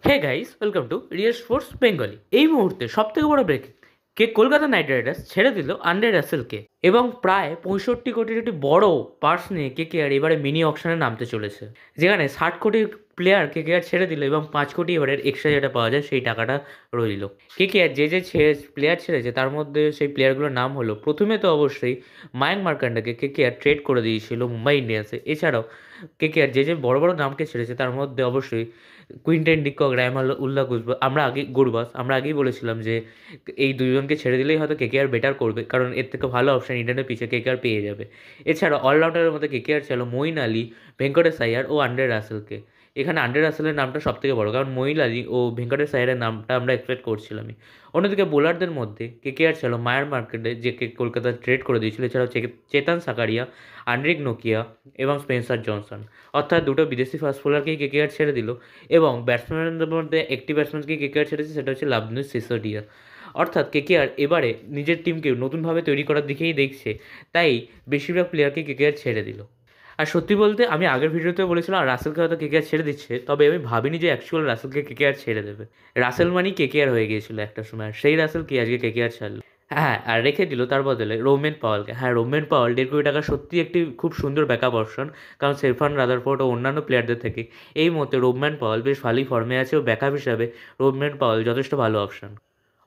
Hey guys, welcome to real sports Bengali. এই মুহূর্তে সব থেকে বড় ব্রেকিং, কলকাতা নাইট রাইডার্স ছেড়ে দিল আন্দ্রে রাসেলকে এবং প্রায় 65 কোটির একটি বড় পার্স নিয়ে কেকেআর এবারে মিনি অকশনে নামতে চলেছে, যেখানে 60 কোটির প্লেয়ার কেকেআর ছেড়ে দিল এবং 5 কোটি এবারের এক্সট্রা যেটা পাওয়া যায় সেই টাকাটা রইল। কেকেআর যে প্লেয়ার ছেড়েছে তার মধ্যে সেই প্লেয়ারগুলোর নাম হলো, প্রথমে তো অবশ্যই মায়াঙ্ক মার্কান্ডাকে কেকেআর ট্রেড করে দিয়েছিল মুম্বাই ইন্ডিয়ান্সে। এছাড়াও কেকেআর যে বড় বড় নামকে ছেড়েছে তার মধ্যে অবশ্যই কুইন্টেন ডিকক, রায়মাল উল্লাহ গুজবাস, আমরা আগেই বলেছিলাম যে এই দুজনকে ছেড়ে দিলেই হয়তো কেকেআর বেটার করবে, কারণ এর থেকে ভালো অপশন ইন্ডিয়ানের পিছিয়ে কেকেআর পেয়ে যাবে। এছাড়া অলরাউন্ডারের মধ্যে কেকেআর ছিল মঈন আলী, ভেঙ্কটেশ আইয়ার ও আন্দ্রে রাসেলকে। এখানে আন্দ্রে রাসেলের নামটা সব থেকে বড়, কারণ মঈন আলী ও ভেঙ্কটেশ আইয়ারের নামটা আমরা এক্সপেক্ট করছিলামই। অন্যদিকে বোলারদের মধ্যে কেকেআর ছিল মায়ার মার্কেটে, যে কলকাতা ট্রেড করে দিয়েছিল। এছাড়াও চেতন সাকারিয়া, আন্ড্রিক নোকিয়া এবং স্পেন্সার জনসন, অর্থাৎ দুটো বিদেশি ফাস্ট বোলারকেই কেকেআর ছেড়ে দিল। এবং ব্যাটসম্যানদের মধ্যে একটি ব্যাটসম্যানকে কেকেআর ছেড়েছে, সেটা হচ্ছে লাভনুস সিসোডিয়া। অর্থাৎ কেকেআর এবারে নিজের টিমকে নতুনভাবে তৈরি করার দিকেই দেখছে, তাই বেশিরভাগ প্লেয়ারকে কেকেআর ছেড়ে দিল। আর সত্যি বলতে আমি আগের ভিডিওতে বলেছিলাম রাসেলকে হয়তো কেকেআর ছেড়ে দিচ্ছে, তবে আমি ভাবিনি যে অ্যাকচুয়াল রাসেলকে কেকেআর ছেড়ে দেবে। রাসেল মানি কেকেআর হয়ে গিয়েছিল একটা সময়, আর সেই রাসেল কি আজকে কেকেআর ছাড়লো। হ্যাঁ, আর রেখে দিল তার বদলে রোমেন পাওয়ালকে। হ্যাঁ, রোমেন পাওয়াল 1.5 কোটি টাকা সত্যি একটি খুব সুন্দর ব্যাকআপ অপশন, কারণ সেরফান রাদারফোর্ড ও অন্যান্য প্লেয়ারদের থেকে এই মুহূর্তে রোমেন পাওয়াল বেশ ভালোই ফর্মে আছে ও ব্যাকআপ হিসাবে রোমেন পাওয়াল যথেষ্ট ভালো অপশন।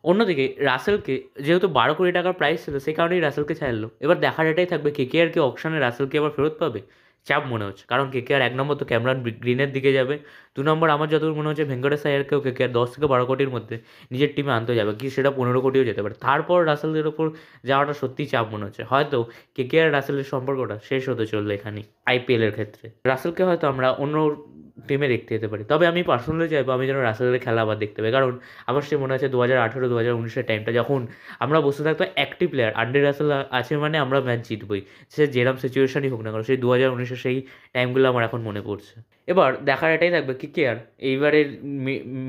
অন্যদিকে রাসেলকে যেহেতু 12 কোটি টাকার প্রাইস ছিল, সেই কারণেই রাসেলকে ছাড়লো। এবার দেখার এটাই থাকবে কেকেআর কি অকশনে রাসেলকে আবার ফেরত পাবে। চাপ মনে হচ্ছে, কারণ কেকেআর 1 নম্বর তো ক্যামেরন গ্রিনের দিকে যাবে, 2 নম্বর আমার যতদূর মনে হচ্ছে ভেঙ্কটেশ আয়ারকেও কেকেআর 10 থেকে 12 কোটির মধ্যে নিজের টিমে আনতে যাবে, কি সেটা 15 কোটিও যেতে পারে। তারপর রাসেলের ওপর যাওয়াটা সত্যিই চাপ মনে হচ্ছে। হয়তো কেকেআর রাসেলের সম্পর্কটা শেষ হতে চললো এখানেই আইপিএলের ক্ষেত্রে। রাসেলকে হয়তো আমরা অন্য টিমে দেখতে যেতে পারি, তবে আমি পার্সোনালি চাইবো আমি যেন রাসেলের খেলা আবার দেখতে পাই, কারণ আমার সে মনে আছে 2018-2019-এর টাইমটা, যখন আমরা বসে থাকতো একটি প্লেয়ার আন্দ্রে রাসেল আছে মানে আমরা ম্যাচ জিতবই, সে যেরকম সিচুয়েশনই হোক না কারণ সেই 2019-এর সেই টাইমগুলো আমার এখন মনে পড়ছে। এবার দেখার এটাই থাকবে কেকেআর এইবারের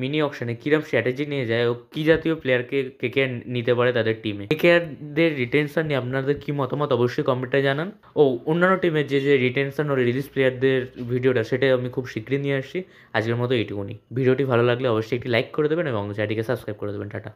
মিনি অকশনে কীরকম স্ট্র্যাটেজি নিয়ে যায় ও কী জাতীয় প্লেয়ারকে কেকেআর নিতে পারে তাদের টিমে। কেকেআরদের রিটেনশন নিয়ে আপনাদের কী মতামত অবশ্যই কমেন্টে জানান। ও অন্যান্য টিমের যে রিটেনশন ও রিলিজ প্লেয়ারদের ভিডিওটা, সেটা আমি খুব শীঘ্রই নিয়ে আসছি। আজকের মতো এইটুকুনি। ভিডিওটি ভালো লাগলে অবশ্যই একটি লাইক করে দেবেন এবং চ্যানেলটিকে সাবস্ক্রাইব করে দেবেন। টাটা।